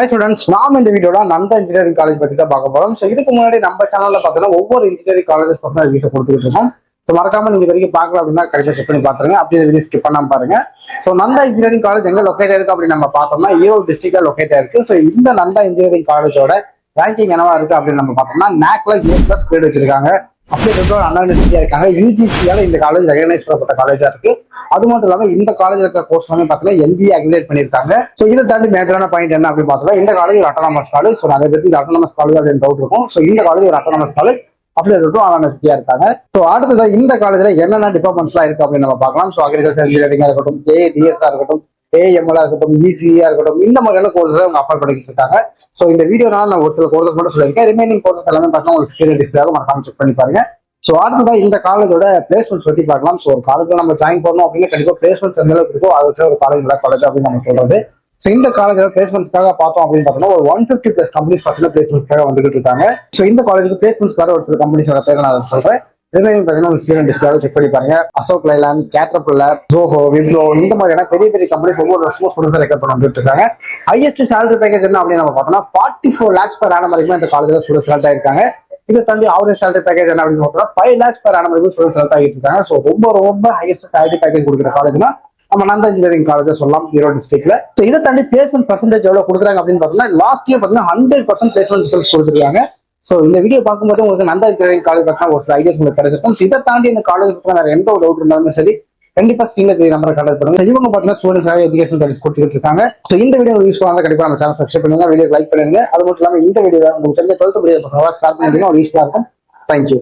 Hi students, நாம் இந்த வீடியோல நந்தா இன்ஜினியரிங் காலேஜ் பத்தி தான் பார்க்க போறோம். ஸோ இதுக்கு முன்னாடி நம்ம சேனல்ல பார்த்தீங்கன்னா ஒவ்வொரு இன்ஜினியரிங் காலேஜஸ் பத்தின வீடியோ கொடுத்துட்டு இருக்கோம். ஸோ மறக்காம நீங்க இது வரைக்கும் பார்க்கல அப்படின்னா கரெக்டாக செக் பண்ணி பாத்துருங்க. அப்படியே வீடியோ ஸ்கிப் பண்ணாம பாருங்க. ஸோ நந்தா இன்ஜினியரிங் காலேஜ் எங்க லொக்கேட் இருக்கு அப்படின்னு நம்ம பார்த்தோம்னா ஈரோடு டிஸ்ட்ரிக்ட்ல லொக்கேட் இருக்கு. ஸோ இந்த நந்தா இன்ஜினியரிங் காலேஜோட ரேங்கிங் என்னவா இருக்கு அப்படின்னு நம்ம பார்த்தோம்னா NACல A+ கிரேட் வச்சிருக்காங்க. அப்படி இருக்கிற அண்ணா யூனிவர்சிட்டியா இருக்காங்க. UGCயால இந்த காலேஜ் ரெகனைஸ் பண்ணப்பட்ட காலேஜா இருக்கு. அது மட்டும் இல்லாம இந்த காலேஜ் இருக்கிற கோர்ஸ் வந்து பாத்தீங்கன்னா MBA அக்ரிடேட் பண்ணிருக்காங்க. சோ இதை தாண்டி மேஜரான பாயிண்ட் என்ன அப்படின்னு பார்த்தோம்னா இந்த காலேஜ் ஒரு அட்டானமஸ் காலேஜ். ஸோ நிறைய பேருக்கு அட்டானமஸ் காலேஜ் அப்படின்னு டவுட் இருக்கும். ஸோ இந்த காலேஜ் ஒரு அட்டானமஸ் காலேஜ் அப்படி இருக்கும் யூனிவர்சிட்டியா இருக்காங்க. ஸோ அடுத்தது இந்த காலேஜ்ல என்னென்ன டிபார்ட்மெண்ட்ஸ்லாம் இருக்கு அப்படின்னு நம்ம பார்க்கலாம். ஸோ அக்ரிகல்ச்சர் இன்ஜினியரிங்கா இருக்கட்டும், ADS இருக்கட்டும், AML இருக்கட்டும், ECA இருக்கட்டும், இந்த மாதிரியான கோர்ஸ் அவங்க அஃபர் பண்ணிட்டு இருக்காங்க. ஸோ இந்த வீடியோனால நான் ஒரு சில கோர்ஸ் மட்டும் சொல்லியிருக்கேன். ரிமைனிங் கோர்ஸ் எல்லாமே பார்த்தீங்கன்னா உங்களுக்கு ஸ்கிரீன் டிஸ்பிளே மறக்காம செக் பண்ணி பாருங்க. ஸோ அடுத்ததான் இந்த காலேஜோட பிளேஸ்மெண்ட்ஸ் பற்றி பார்க்கலாம். ஸோ ஒரு காலேஜ்ல நம்ம ஜாயின் பண்ணோம் அப்படின்னா கண்டிப்பாக பிளேஸ்மெண்ட்ஸ் எந்த அளவுக்கு இருக்கோ அது வச்சு ஒரு காலேஜ் அப்படின்னு நம்ம சொல்றது. ஸோ இந்த காலேஜோட பிளேஸ்மெண்ட்ஸ்க்காக பார்த்தோம் அப்படின்னு பார்த்தோம்னா ஒரு 150+ கம்பெனிஸ் பார்த்தீங்கன்னா பிளேஸ்மெண்ட்ஸ்க்காக வந்துட்டு இருக்காங்க. ஸோ இந்த காலேஜுக்கு பிளேஸ்மெண்ட்ஸ்க்காக ஒரு சில கம்பெனிஸோட பேர் நான் சொல்றேன். ரிமைனிங் பார்த்தீங்கன்னா ஸ்டூடெண்ட் டிஸ்பிளே செக் பண்ணி பாருங்க. அசோக் லைலாண்ட், கேட்டர்பில்லர், ஜோஹோ, விப்ரோ இந்த மாதிரியான பெரிய பெரிய கம்பெனிஸ் ஒவ்வொரு வருஷமும் ஸ்டூடெண்ட்ஸ் ரெக்கார்ட் பண்ணி வந்துட்டு இருக்காங்க. ஹையஸ்ட் சேலரி பேக்கேஜ் என்ன அப்படின்னு நம்ம பார்த்தோம்னா 44 lakhs per annum வரைக்கும் இந்த காலேஜ்ல ஸ்டூடெண்ட்ஸ் செலக்ட் ஆயிருக்காங்க. இதை தாண்டி ஆவரேஜ் சேலரி பேக்கேஜ் என்ன அப்படின்னு பார்த்தோம்னா 5 lakhs per annum வரைக்கும் ஸ்டூடெண்ட்ஸ் செலக்ட் ஆகிட்டு இருக்காங்க. ஸோ ரொம்ப ஹையஸ்ட் சேலரி பேக்கேஜ் கொடுக்குற காலேஜ்னா நம்ம நந்தா இன்ஜினியரிங் காலேஜ் சொல்லலாம் ஈரோடு டிஸ்ட்ரிக்ட்ல. ஸோ இதை தாண்டி பிளேஸ்மெண்ட் பர்சன்டேஜ் எவ்வளவு கொடுக்குறாங்க அப்படின்னு பார்த்தோம்னா லாஸ்ட் இயர் பார்த்தீங்கன்னா 100% பிளேஸ்மெண்ட் ரிசல்ட்ஸ் கொடுத்துருக்காங்க. ஸோ இந்த வீடியோ பார்க்கும்போது உங்களுக்கு நந்தா இன்ஜினியரிங் காலேஜ் பற்றின ஒரு சில ஐடியாஸ் உங்களுக்கு கிடைச்சிருக்கும். இதை தாண்டி இந்த காலேஜ் பற்றி வேற எந்த ஒரு டவுட் இருந்தாலுமே சரி கண்டிப்பா ஸ்கிரீன்ல நம்பரை கான்டாக்ட் பண்ணுங்க. இவங்க பார்த்தீங்கன்னா ஸ்டூடெண்ட்ஸ் எஜுகேஷன் சர்வீஸ் கொடுத்துட்டு இருக்காங்க. ஸோ இந்த வீடியோ யூஸ் பண்ணாத கண்டிப்பா நம்ம சேனல் சப்ஸ்கிரைப் பண்ணுங்க, வீடியோ லைக் பண்ணுங்க. அது மட்டும் இல்லாமல் இந்த வீடியோ உங்களுக்கு தெரிஞ்ச 12th படிக்கிற பசங்க ஸ்டார்ட் பண்ணிட்டீங்கன்னா ஒரு யூஸ்ஃபுல்லா இருக்கும். தேங்க்யூ.